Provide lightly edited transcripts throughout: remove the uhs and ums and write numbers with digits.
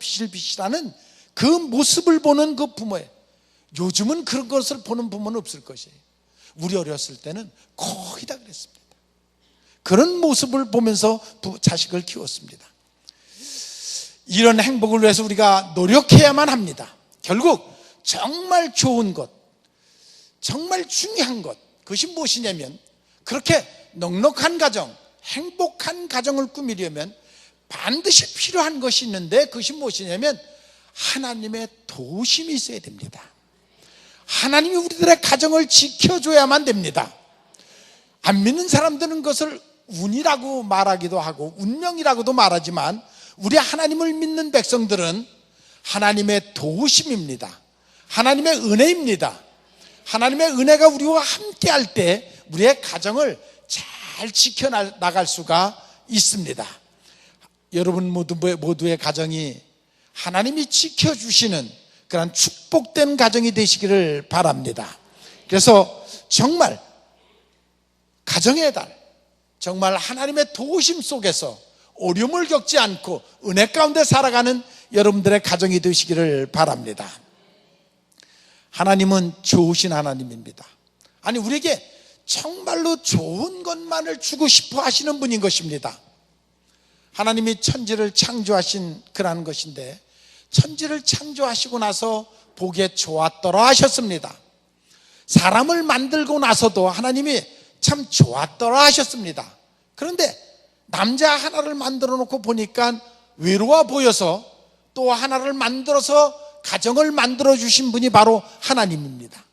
비실비실하는 그 모습을 보는 그 부모예요. 요즘은 그런 것을 보는 부모는 없을 것이에요. 우리 어렸을 때는 거의 다 그랬습니다. 그런 모습을 보면서 자식을 키웠습니다. 이런 행복을 위해서 우리가 노력해야만 합니다. 결국 정말 좋은 것, 정말 중요한 것, 그것이 무엇이냐면, 그렇게 넉넉한 가정, 행복한 가정을 꾸미려면 반드시 필요한 것이 있는데, 그것이 무엇이냐면 하나님의 도우심이 있어야 됩니다. 하나님이 우리들의 가정을 지켜줘야만 됩니다. 안 믿는 사람들은 그것을 운이라고 말하기도 하고 운명이라고도 말하지만, 우리 하나님을 믿는 백성들은 하나님의 도우심입니다. 하나님의 은혜입니다. 하나님의 은혜가 우리와 함께 할 때 우리의 가정을 잘 지켜나갈 수가 있습니다. 여러분 모두의 가정이 하나님이 지켜주시는 그런 축복된 가정이 되시기를 바랍니다. 그래서 정말 가정의 달, 정말 하나님의 도우심 속에서 어려움을 겪지 않고 은혜 가운데 살아가는 여러분들의 가정이 되시기를 바랍니다. 하나님은 좋으신 하나님입니다. 아니, 우리에게 정말로 좋은 것만을 주고 싶어 하시는 분인 것입니다. 하나님이 천지를 창조하신 그러한 것인데, 천지를 창조하시고 나서 보기에 좋았더라 하셨습니다. 사람을 만들고 나서도 하나님이 참 좋았더라 하셨습니다. 그런데 남자 하나를 만들어 놓고 보니까 외로워 보여서 또 하나를 만들어서 가정을 만들어 주신 분이 바로 하나님입니다.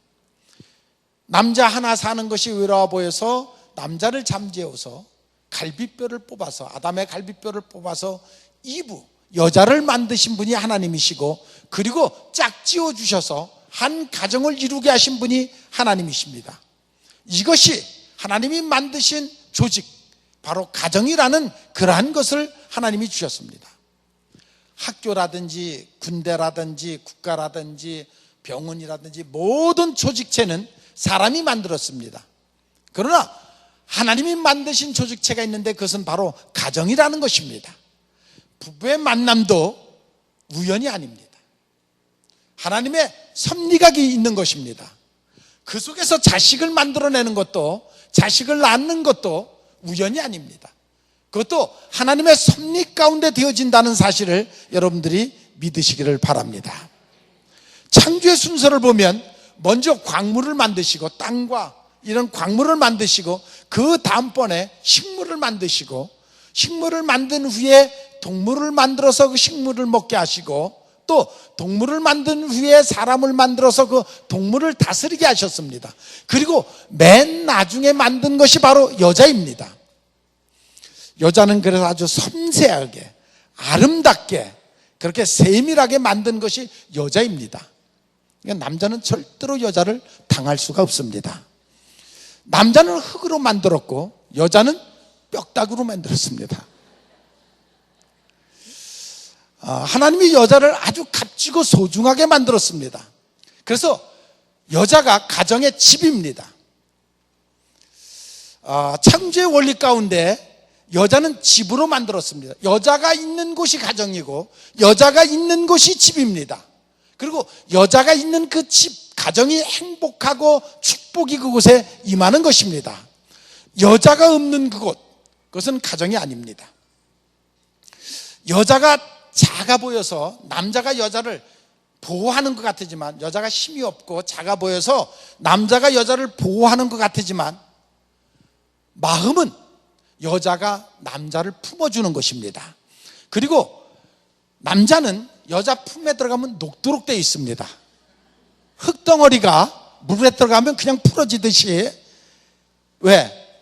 남자 하나 사는 것이 외로워 보여서 남자를 잠재워서 갈비뼈를 뽑아서, 아담의 갈비뼈를 뽑아서 이브, 여자를 만드신 분이 하나님이시고, 그리고 짝지어 주셔서 한 가정을 이루게 하신 분이 하나님이십니다. 이것이 하나님이 만드신 조직, 바로 가정이라는 그러한 것을 하나님이 주셨습니다. 학교라든지 군대라든지 국가라든지 병원이라든지 모든 조직체는 사람이 만들었습니다. 그러나 하나님이 만드신 조직체가 있는데, 그것은 바로 가정이라는 것입니다. 부부의 만남도 우연이 아닙니다. 하나님의 섭리각이 있는 것입니다. 그 속에서 자식을 만들어내는 것도, 자식을 낳는 것도 우연이 아닙니다. 그것도 하나님의 섭리 가운데 되어진다는 사실을 여러분들이 믿으시기를 바랍니다. 창조의 순서를 보면 먼저 광물을 만드시고, 땅과 이런 광물을 만드시고, 그 다음번에 식물을 만드시고, 식물을 만든 후에 동물을 만들어서 그 식물을 먹게 하시고, 또 동물을 만든 후에 사람을 만들어서 그 동물을 다스리게 하셨습니다. 그리고 맨 나중에 만든 것이 바로 여자입니다. 여자는 그래서 아주 섬세하게, 아름답게, 그렇게 세밀하게 만든 것이 여자입니다. 그러니까 남자는 절대로 여자를 당할 수가 없습니다. 남자는 흙으로 만들었고 여자는 뼈다구로 만들었습니다. 하나님이 여자를 아주 값지고 소중하게 만들었습니다. 그래서 여자가 가정의 집입니다. 창조의 원리 가운데 여자는 집으로 만들었습니다. 여자가 있는 곳이 가정이고 여자가 있는 곳이 집입니다. 그리고 여자가 있는 그 집, 가정이 행복하고 축복이 그곳에 임하는 것입니다. 여자가 없는 그곳, 그것은 가정이 아닙니다. 여자가 작아 보여서 남자가 여자를 보호하는 것 같지만, 여자가 힘이 없고 작아 보여서 남자가 여자를 보호하는 것 같지만, 마음은 여자가 남자를 품어주는 것입니다. 그리고 남자는 여자 품에 들어가면 녹도록 되어 있습니다. 흙덩어리가 물에 들어가면 그냥 풀어지듯이. 왜?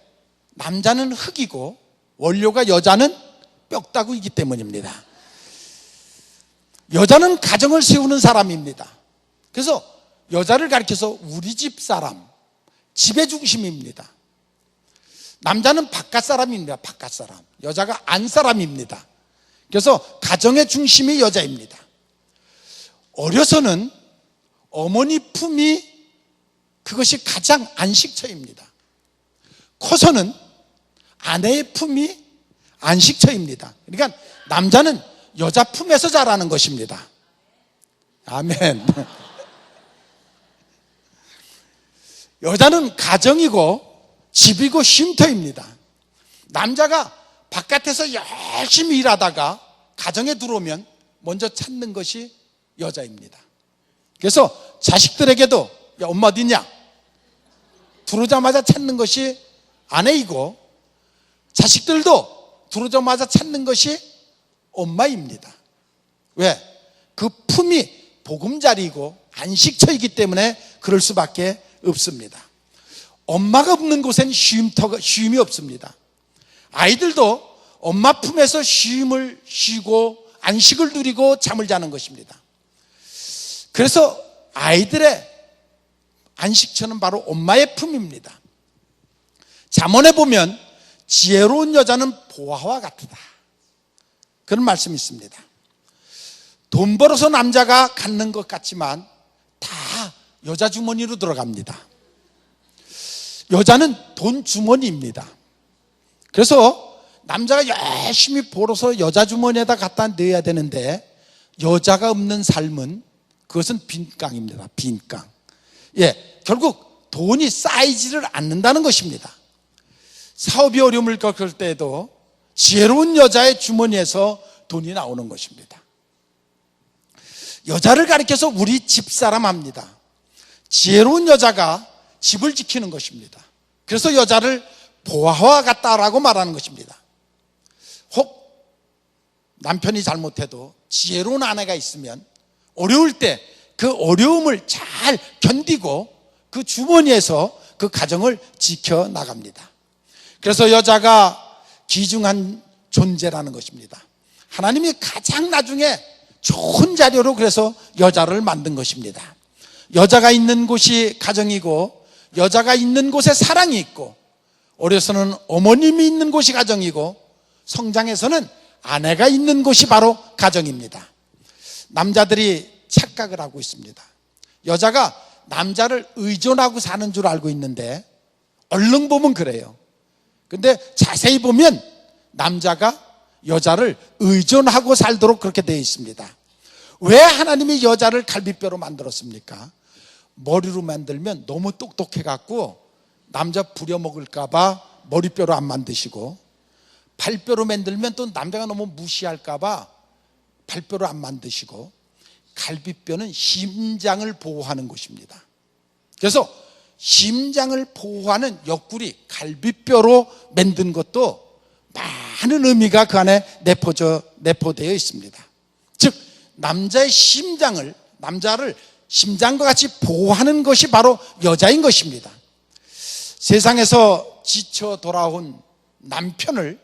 남자는 흙이고 원료가 여자는 뼈다구이기 때문입니다. 여자는 가정을 세우는 사람입니다. 그래서 여자를 가리켜서 우리 집 사람, 집의 중심입니다. 남자는 바깥 사람입니다. 바깥 사람. 여자가 안 사람입니다. 그래서 가정의 중심이 여자입니다. 어려서는 어머니 품이 그것이 가장 안식처입니다. 커서는 아내의 품이 안식처입니다. 그러니까 남자는 여자 품에서 자라는 것입니다. 아멘. 여자는 가정이고 집이고 쉼터입니다. 남자가 바깥에서 열심히 일하다가 가정에 들어오면 먼저 찾는 것이 여자입니다. 그래서 자식들에게도 야, 엄마 어디 있냐? 들어오자마자 찾는 것이 아내이고, 자식들도 들어오자마자 찾는 것이 엄마입니다. 왜? 그 품이 보금자리이고 안식처이기 때문에 그럴 수밖에 없습니다. 엄마가 없는 곳엔 쉼이 없습니다. 아이들도 엄마 품에서 쉼을 쉬고 안식을 누리고 잠을 자는 것입니다. 그래서 아이들의 안식처는 바로 엄마의 품입니다. 잠언에 보면 지혜로운 여자는 보화와 같다, 그런 말씀이 있습니다. 돈 벌어서 남자가 갖는 것 같지만 다 여자 주머니로 들어갑니다. 여자는 돈 주머니입니다. 그래서 남자가 열심히 벌어서 여자 주머니에다 갖다 넣어야 되는데, 여자가 없는 삶은 그것은 빈깡입니다. 빈깡. 결국 돈이 쌓이지를 않는다는 것입니다. 사업이 어려움을 겪을 때에도 지혜로운 여자의 주머니에서 돈이 나오는 것입니다. 여자를 가리켜서 우리 집사람 합니다. 지혜로운 여자가 집을 지키는 것입니다. 그래서 여자를 보화와 같다라고 말하는 것입니다. 혹 남편이 잘못해도 지혜로운 아내가 있으면 어려울 때 그 어려움을 잘 견디고 그 주머니에서 그 가정을 지켜나갑니다. 그래서 여자가 귀중한 존재라는 것입니다. 하나님이 가장 나중에 좋은 자료로 그래서 여자를 만든 것입니다. 여자가 있는 곳이 가정이고, 여자가 있는 곳에 사랑이 있고, 어려서는 어머님이 있는 곳이 가정이고, 성장에서는 아내가 있는 곳이 바로 가정입니다. 남자들이 착각을 하고 있습니다. 여자가 남자를 의존하고 사는 줄 알고 있는데, 얼른 보면 그래요. 근데 자세히 보면 남자가 여자를 의존하고 살도록 그렇게 되어 있습니다. 왜 하나님이 여자를 갈비뼈로 만들었습니까? 머리로 만들면 너무 똑똑해갖고 남자 부려먹을까 봐 머리뼈로 안 만드시고, 발뼈로 만들면 또 남자가 너무 무시할까 봐 발뼈로 안 만드시고, 갈비뼈는 심장을 보호하는 곳입니다. 그래서 심장을 보호하는 옆구리 갈비뼈로 만든 것도 많은 의미가 그 안에 내포되어 있습니다. 즉 남자의 심장을, 남자를 심장과 같이 보호하는 것이 바로 여자인 것입니다. 세상에서 지쳐 돌아온 남편을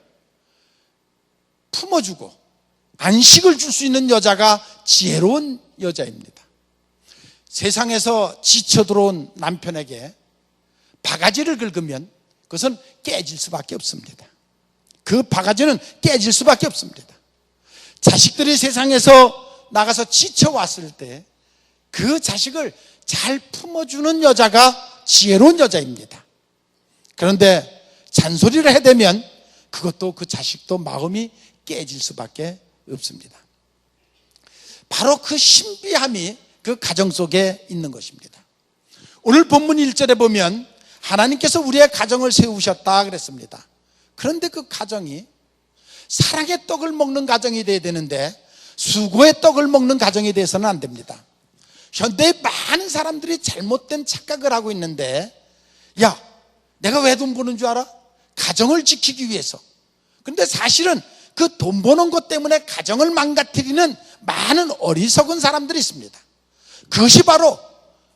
품어주고 안식을 줄 수 있는 여자가 지혜로운 여자입니다. 세상에서 지쳐 들어온 남편에게 바가지를 긁으면 그것은 깨질 수밖에 없습니다. 그 바가지는 깨질 수밖에 없습니다. 자식들이 세상에서 나가서 지쳐왔을 때 그 자식을 잘 품어주는 여자가 지혜로운 여자입니다. 그런데 잔소리를 해대면 그것도, 그 자식도 마음이 깨질 수밖에 없습니다. 바로 그 신비함이 그 가정 속에 있는 것입니다. 오늘 본문 1절에 보면 하나님께서 우리의 가정을 세우셨다 그랬습니다. 그런데 그 가정이 사랑의 떡을 먹는 가정이 되어야 되는데 수고의 떡을 먹는 가정이 되어서는 안 됩니다. 현대의 많은 사람들이 잘못된 착각을 하고 있는데, 야, 내가 왜 돈 버는 줄 알아? 가정을 지키기 위해서. 그런데 사실은 그 돈 버는 것 때문에 가정을 망가뜨리는 많은 어리석은 사람들이 있습니다. 그것이 바로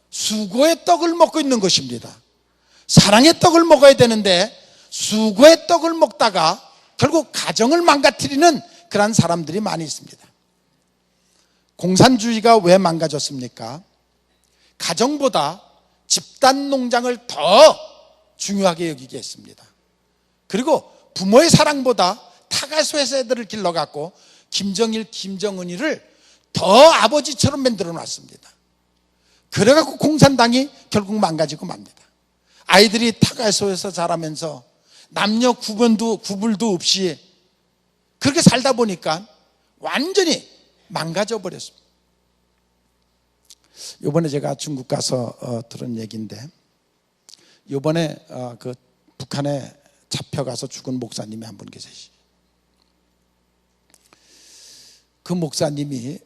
수고의 떡을 먹고 있는 것입니다. 사랑의 떡을 먹어야 되는데 수고의 떡을 먹다가 결국 가정을 망가뜨리는 그런 사람들이 많이 있습니다. 공산주의가 왜 망가졌습니까? 가정보다 집단 농장을 더 중요하게 여기게 했습니다. 그리고 부모의 사랑보다 타가수 회사들을 길러갖고 김정일, 김정은이를 더 아버지처럼 만들어 놨습니다. 그래갖고 공산당이 결국 망가지고 맙니다. 아이들이 타가수에서 자라면서 남녀 구분도 없이 그렇게 살다 보니까 완전히 망가져 버렸습니다. 이번에 제가 중국 가서 들은 얘기인데, 이번에 그 북한에 잡혀가서 죽은 목사님이 한 분 계세요. 그 목사님이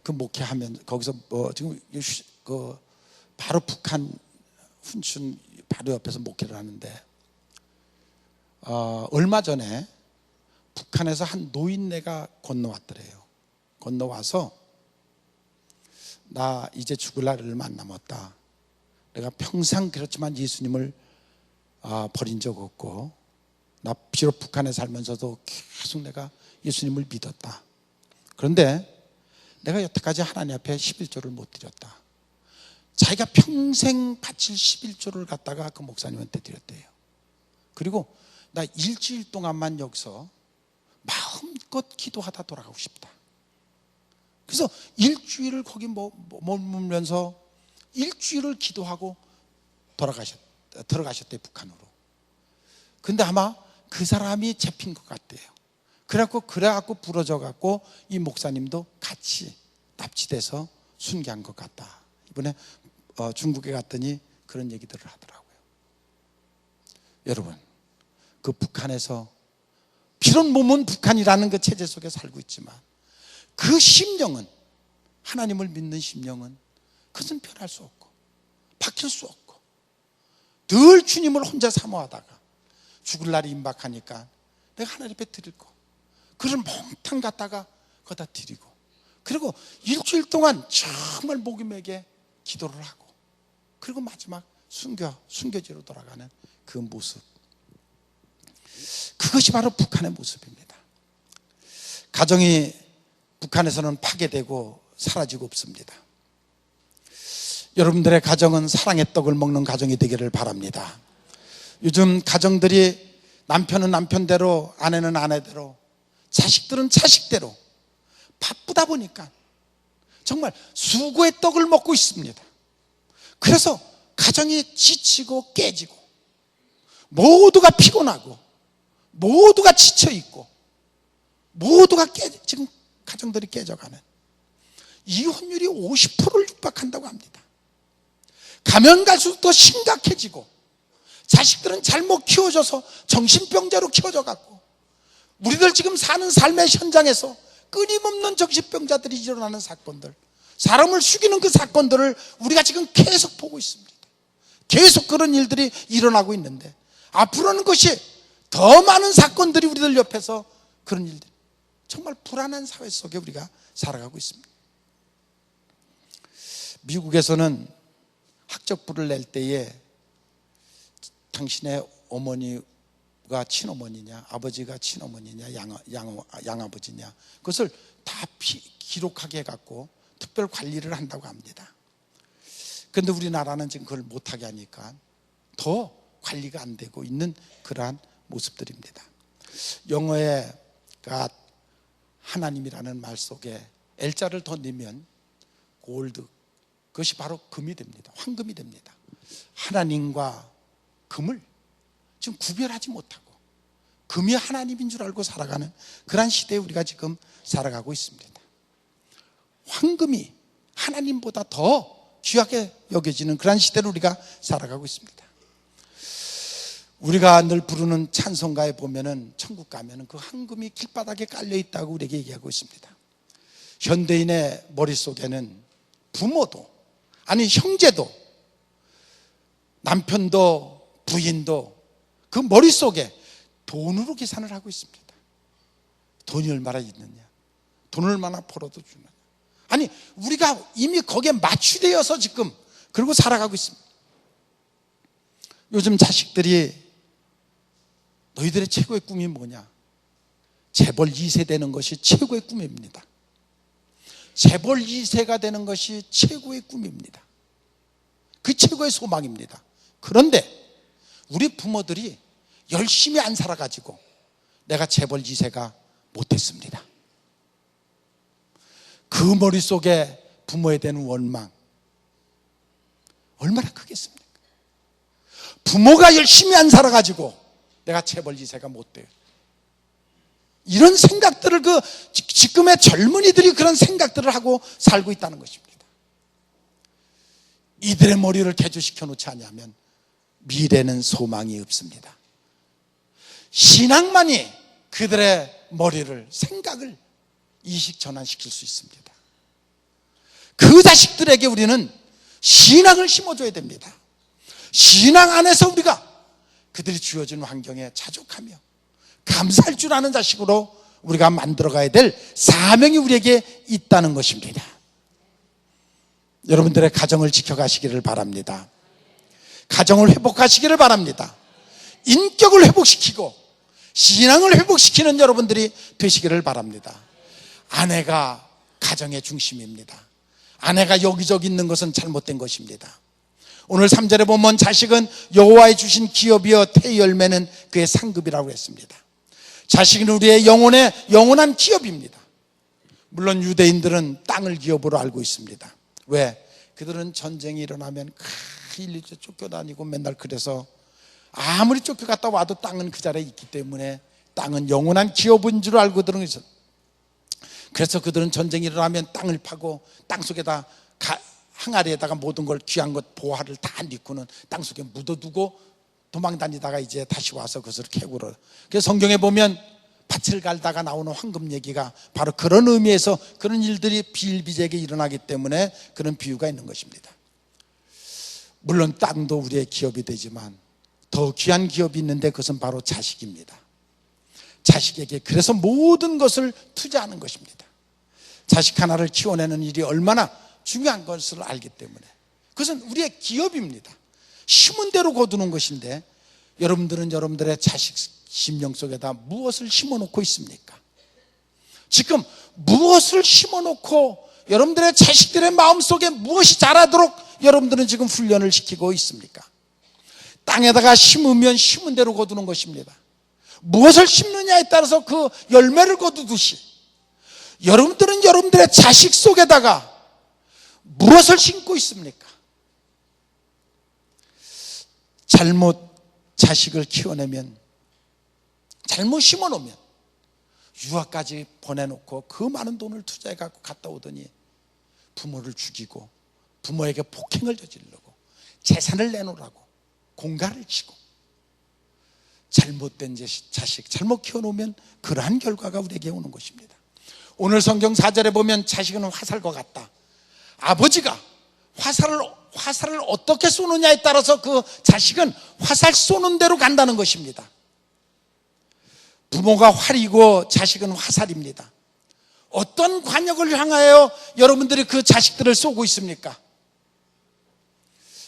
그 목회하면 거기서 지금 그 바로 북한 훈춘 바로 옆에서 목회를 하는데, 얼마 전에 북한에서 한 노인네가 건너왔더래요. 건너와서 나 이제 죽을 날 얼마 안 남았다. 내가 평생 그렇지만 예수님을 버린 적 없고, 나 비록 북한에 살면서도 계속 내가 예수님을 믿었다. 그런데 내가 여태까지 하나님 앞에 11조를 못 드렸다. 자기가 평생 바칠 11조를 갖다가 그 목사님한테 드렸대요. 그리고 나 일주일 동안만 여기서 마음껏 기도하다 돌아가고 싶다. 그래서 일주일을 거기 머물면서 일주일을 기도하고 들어가셨대요, 북한으로. 근데 아마 그 사람이 잡힌 것 같대요. 그래갖고 부러져갖고 이 목사님도 같이 납치돼서 순교한 것 같다. 이번에 중국에 갔더니 그런 얘기들을 하더라고요. 여러분, 그 북한에서 비록 몸은 북한이라는 그 체제 속에 살고 있지만 그 심령은, 하나님을 믿는 심령은 그것은 변할 수 없고 바뀔 수 없고 늘 주님을 혼자 사모하다가 죽을 날이 임박하니까 내가 하나님 앞에 드릴 거, 그를 몽땅 갖다가 거기다 드리고, 그리고 일주일 동안 정말 목임에게 기도를 하고, 그리고 마지막 순교지로 돌아가는 그 모습, 그것이 바로 북한의 모습입니다. 가정이 북한에서는 파괴되고 사라지고 없습니다. 여러분들의 가정은 사랑의 떡을 먹는 가정이 되기를 바랍니다. 요즘 가정들이 남편은 남편대로, 아내는 아내대로, 자식들은 자식대로 바쁘다 보니까 정말 수고의 떡을 먹고 있습니다. 그래서 가정이 지치고 깨지고 모두가 피곤하고 모두가 지쳐있고 모두가 지금 가정들이 깨져가는, 이혼율이 50%를 육박한다고 합니다. 가면 갈수록 더 심각해지고, 자식들은 잘못 키워져서 정신병자로 키워져 갖고, 우리들 지금 사는 삶의 현장에서 끊임없는 정신병자들이 일어나는 사건들, 사람을 죽이는 그 사건들을 우리가 지금 계속 보고 있습니다. 계속 그런 일들이 일어나고 있는데, 앞으로는 것이 더 많은 사건들이 우리들 옆에서, 그런 일들, 정말 불안한 사회 속에 우리가 살아가고 있습니다. 미국에서는 학적부를 낼 때에 당신의 어머니가 친어머니냐, 아버지가 친어머니냐, 양아버지냐, 그것을 다 기록하게 해갖고 특별 관리를 한다고 합니다. 그런데 우리나라는 지금 그걸 못하게 하니까 더 관리가 안 되고 있는 그러한 모습들입니다. 영어에 하나님이라는 말 속에 L자를 더 넣으면 골드, 그것이 바로 금이 됩니다. 황금이 됩니다. 하나님과 금을 지금 구별하지 못하고 금이 하나님인 줄 알고 살아가는 그런 시대에 우리가 지금 살아가고 있습니다. 황금이 하나님보다 더 귀하게 여겨지는 그런 시대로 우리가 살아가고 있습니다. 우리가 늘 부르는 찬송가에 보면은, 천국 가면은 그 황금이 길바닥에 깔려 있다고 우리에게 얘기하고 있습니다. 현대인의 머릿속에는 부모도, 아니 형제도, 남편도, 부인도 그 머릿속에 돈으로 계산을 하고 있습니다. 돈이 얼마나 있느냐, 돈을 얼마나 벌어도 주느냐. 아니, 우리가 이미 거기에 맞추되어서 지금 그러고 살아가고 있습니다. 요즘 자식들이 너희들의 최고의 꿈이 뭐냐? 재벌 2세 되는 것이 최고의 꿈입니다. 재벌 2세가 되는 것이 최고의 꿈입니다. 그 최고의 소망입니다. 그런데 우리 부모들이 열심히 안 살아가지고 내가 재벌 2세가 못했습니다. 그 머릿속에 부모에 대한 원망 얼마나 크겠습니까? 부모가 열심히 안 살아가지고 내가 재벌 2세가 못 돼요. 이런 생각들을 지금의 젊은이들이 그런 생각들을 하고 살고 있다는 것입니다. 이들의 머리를 개조시켜 놓지 않으면 미래는 소망이 없습니다. 신앙만이 그들의 머리를, 생각을 이식 전환시킬 수 있습니다. 그 자식들에게 우리는 신앙을 심어줘야 됩니다. 신앙 안에서 우리가 그들이 주어진 환경에 자족하며 감사할 줄 아는 자식으로 우리가 만들어가야 될 사명이 우리에게 있다는 것입니다. 여러분들의 가정을 지켜가시기를 바랍니다. 가정을 회복하시기를 바랍니다. 인격을 회복시키고 신앙을 회복시키는 여러분들이 되시기를 바랍니다. 아내가 가정의 중심입니다. 아내가 여기저기 있는 것은 잘못된 것입니다. 오늘 3절에 보면 자식은 여호와의 주신 기업이여 태의 열매는 그의 상급이라고 했습니다. 자식은 우리의 영원한 기업입니다. 물론 유대인들은 땅을 기업으로 알고 있습니다. 왜? 그들은 전쟁이 일어나면 일일이 쫓겨다니고 맨날 그래서 아무리 쫓겨갔다 와도 땅은 그 자리에 있기 때문에 땅은 영원한 기업인 줄 알고 들은 것이죠. 그래서 그들은 전쟁이 일어나면 땅을 파고 땅속에다 항아리에다가 모든 걸 귀한 것 보화를 다 넣고는 땅속에 묻어두고 도망다니다가 이제 다시 와서 그것을 캐고 그래요. 그래서 성경에 보면 밭을 갈다가 나오는 황금 얘기가 바로 그런 의미에서 그런 일들이 비일비재하게 일어나기 때문에 그런 비유가 있는 것입니다. 물론 땅도 우리의 기업이 되지만 더 귀한 기업이 있는데 그것은 바로 자식입니다. 자식에게 그래서 모든 것을 투자하는 것입니다. 자식 하나를 키워내는 일이 얼마나 중요한 것을 알기 때문에 그것은 우리의 기업입니다. 심은 대로 거두는 것인데 여러분들은 여러분들의 자식 심령 속에다 무엇을 심어놓고 있습니까? 지금 무엇을 심어놓고 여러분들의 자식들의 마음속에 무엇이 자라도록 여러분들은 지금 훈련을 시키고 있습니까? 땅에다가 심으면 심은 대로 거두는 것입니다. 무엇을 심느냐에 따라서 그 열매를 거두듯이 여러분들은 여러분들의 자식 속에다가 무엇을 심고 있습니까? 잘못 자식을 키워내면, 잘못 심어놓으면 유학까지 보내놓고 그 많은 돈을 투자해갖고 갔다 오더니 부모를 죽이고 부모에게 폭행을 저지르고 재산을 내놓으라고 공갈을 치고 잘못된 자식 잘못 키워놓으면 그러한 결과가 우리에게 오는 것입니다. 오늘 성경 4절에 보면 자식은 화살과 같다. 아버지가 화살을 어떻게 쏘느냐에 따라서 그 자식은 화살 쏘는 대로 간다는 것입니다. 부모가 활이고 자식은 화살입니다. 어떤 관역을 향하여 여러분들이 그 자식들을 쏘고 있습니까?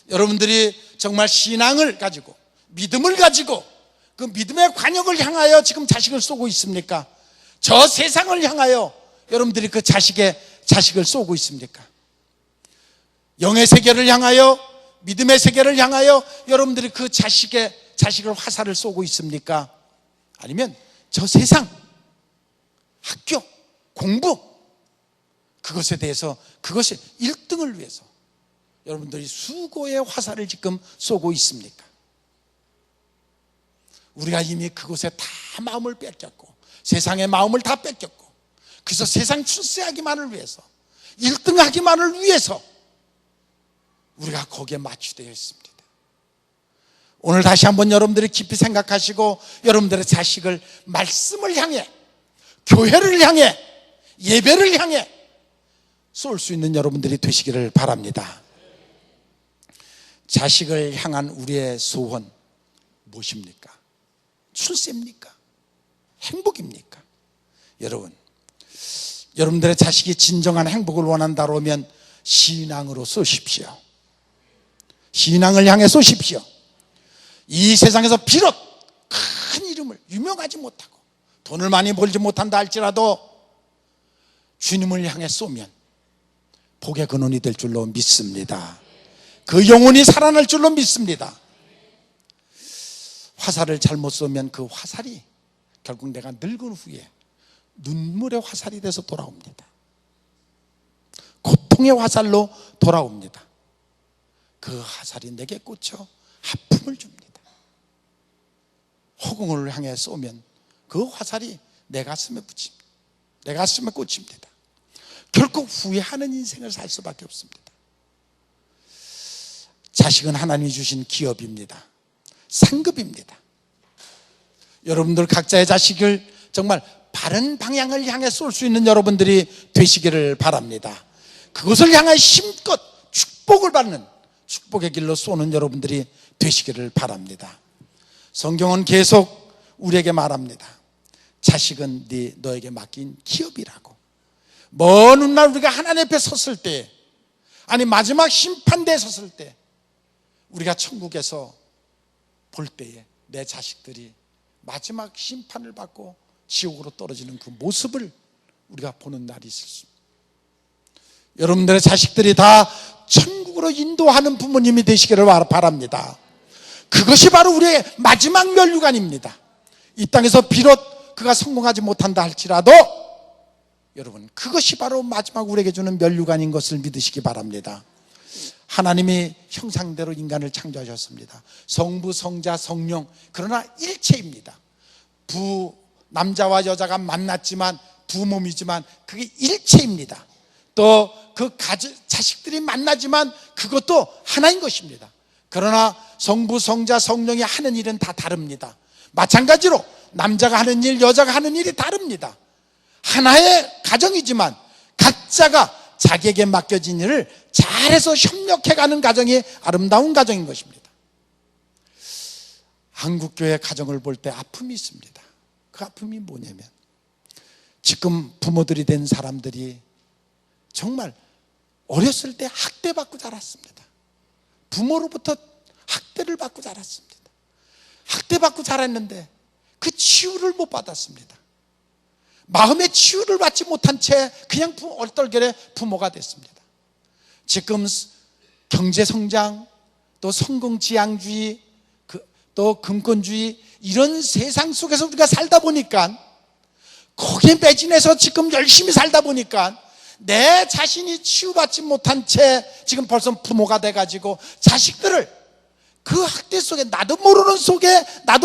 여러분들이 정말 신앙을 가지고 믿음을 가지고 그 믿음의 관역을 향하여 지금 자식을 쏘고 있습니까? 저 세상을 향하여 여러분들이 그 자식을 쏘고 있습니까? 영의 세계를 향하여, 믿음의 세계를 향하여 여러분들이 그 자식을 화살을 쏘고 있습니까? 아니면 저 세상, 학교, 공부, 그것에 대해서, 그것이 1등을 위해서 여러분들이 수고의 화살을 지금 쏘고 있습니까? 우리가 이미 그곳에 다 마음을 뺏겼고 세상의 마음을 다 뺏겼고 그래서 세상 출세하기만을 위해서 1등 하기만을 위해서 우리가 거기에 맞추되어 있습니다. 오늘 다시 한번 여러분들이 깊이 생각하시고 여러분들의 자식을 말씀을 향해, 교회를 향해, 예배를 향해 쏠 수 있는 여러분들이 되시기를 바랍니다. 자식을 향한 우리의 소원 무엇입니까? 출세입니까? 행복입니까? 여러분들의 자식이 진정한 행복을 원한다고 하면 신앙으로 쏘십시오. 신앙을 향해 쏘십시오. 이 세상에서 비록 큰 이름을 유명하지 못하고 돈을 많이 벌지 못한다 할지라도 주님을 향해 쏘면 복의 근원이 될 줄로 믿습니다. 그 영혼이 살아날 줄로 믿습니다. 화살을 잘못 쏘면 그 화살이 결국 내가 늙은 후에 눈물의 화살이 돼서 돌아옵니다. 고통의 화살로 돌아옵니다. 그 화살이 내게 꽂혀 아픔을 줍니다. 허공을 향해 쏘면 그 화살이 내 가슴에 붙입니다. 내 가슴에 꽂힙니다. 결국 후회하는 인생을 살 수밖에 없습니다. 자식은 하나님이 주신 기업입니다. 상급입니다. 여러분들 각자의 자식을 정말 바른 방향을 향해 쏠 수 있는 여러분들이 되시기를 바랍니다. 그것을 향해 힘껏 축복을 받는 축복의 길로 쏘는 여러분들이 되시기를 바랍니다. 성경은 계속 우리에게 말합니다. 자식은 너에게 맡긴 기업이라고. 먼 훗날 우리가 하나님 앞에 섰을 때, 아니 마지막 심판대에 섰을 때, 우리가 천국에서 볼 때에 내 자식들이 마지막 심판을 받고 지옥으로 떨어지는 그 모습을 우리가 보는 날이 있을 수 있습니다. 여러분들의 자식들이 다 천국으로 인도하는 부모님이 되시기를 바랍니다. 그것이 바로 우리의 마지막 면류관입니다. 이 땅에서 비록 그가 성공하지 못한다 할지라도 여러분, 그것이 바로 마지막 우리에게 주는 면류관인 것을 믿으시기 바랍니다. 하나님이 형상대로 인간을 창조하셨습니다. 성부, 성자, 성령, 그러나 일체입니다. 남자와 여자가 만났지만 두 몸이지만 그게 일체입니다. 또 그 자식들이 만나지만 그것도 하나인 것입니다. 그러나 성부, 성자, 성령이 하는 일은 다 다릅니다. 마찬가지로 남자가 하는 일, 여자가 하는 일이 다릅니다. 하나의 가정이지만 각자가 자기에게 맡겨진 일을 잘해서 협력해가는 가정이 아름다운 가정인 것입니다. 한국교회 가정을 볼 때 아픔이 있습니다. 그 아픔이 뭐냐면 지금 부모들이 된 사람들이 정말 어렸을 때 학대받고 자랐습니다. 부모로부터 학대를 받고 자랐습니다. 학대받고 자랐는데 그 치유를 못 받았습니다. 마음의 치유를 받지 못한 채 그냥 얼떨결에 부모가 됐습니다. 지금 경제성장, 또 성공지향주의, 또 금권주의, 이런 세상 속에서 우리가 살다 보니까, 거기에 매진해서 지금 열심히 살다 보니까 내 자신이 치유받지 못한 채 지금 벌써 부모가 돼가지고 자식들을 그 학대 속에, 나도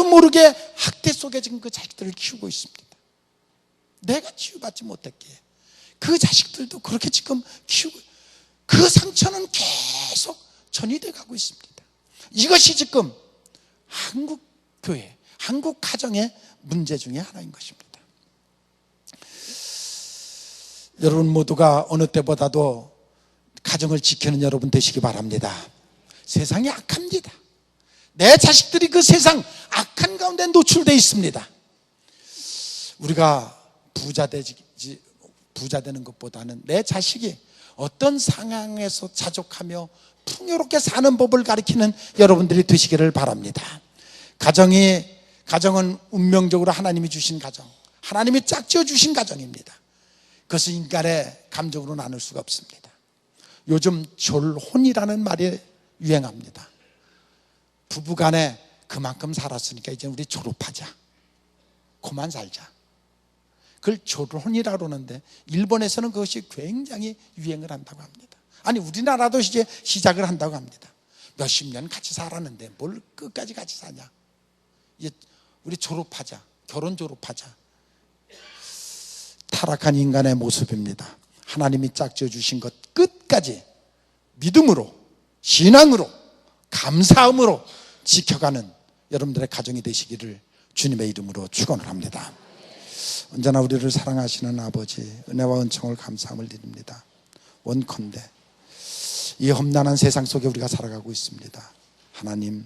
모르게 학대 속에 지금 그 자식들을 키우고 있습니다. 내가 치유받지 못했기에 그 자식들도 그렇게 지금 키우고, 그 상처는 계속 전이돼 가고 있습니다. 이것이 지금 한국 교회, 한국 가정의 문제 중에 하나인 것입니다. 여러분 모두가 어느 때보다도 가정을 지키는 여러분 되시기 바랍니다. 세상이 악합니다. 내 자식들이 그 세상 악한 가운데 노출되어 있습니다. 우리가 부자 되는 것보다는 내 자식이 어떤 상황에서 자족하며 풍요롭게 사는 법을 가르치는 여러분들이 되시기를 바랍니다. 가정은 운명적으로 하나님이 주신 가정, 하나님이 짝지어 주신 가정입니다. 그것을 인간의 감정으로 나눌 수가 없습니다. 요즘 졸혼이라는 말이 유행합니다. 부부간에 그만큼 살았으니까 이제 우리 졸업하자, 그만 살자, 그걸 졸혼이라고 그러는데 일본에서는 그것이 굉장히 유행을 한다고 합니다. 아니 우리나라도 이제 시작을 한다고 합니다. 몇십 년 같이 살았는데 뭘 끝까지 같이 사냐, 이제 우리 졸업하자, 결혼 졸업하자. 타락한 인간의 모습입니다. 하나님이 짝지어 주신 것 끝까지 믿음으로, 신앙으로, 감사함으로 지켜가는 여러분들의 가정이 되시기를 주님의 이름으로 축원을 합니다. 언제나 우리를 사랑하시는 아버지, 은혜와 은총을 감사함을 드립니다. 원컨대 이 험난한 세상 속에 우리가 살아가고 있습니다. 하나님,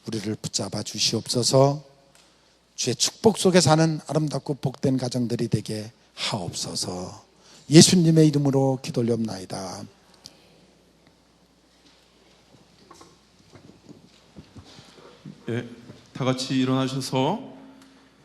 우리를 붙잡아 주시옵소서. 주의 축복 속에 사는 아름답고 복된 가정들이 되게 하옵소서. 예수님의 이름으로 기도 올려옵나이다. 다 같이 일어나셔서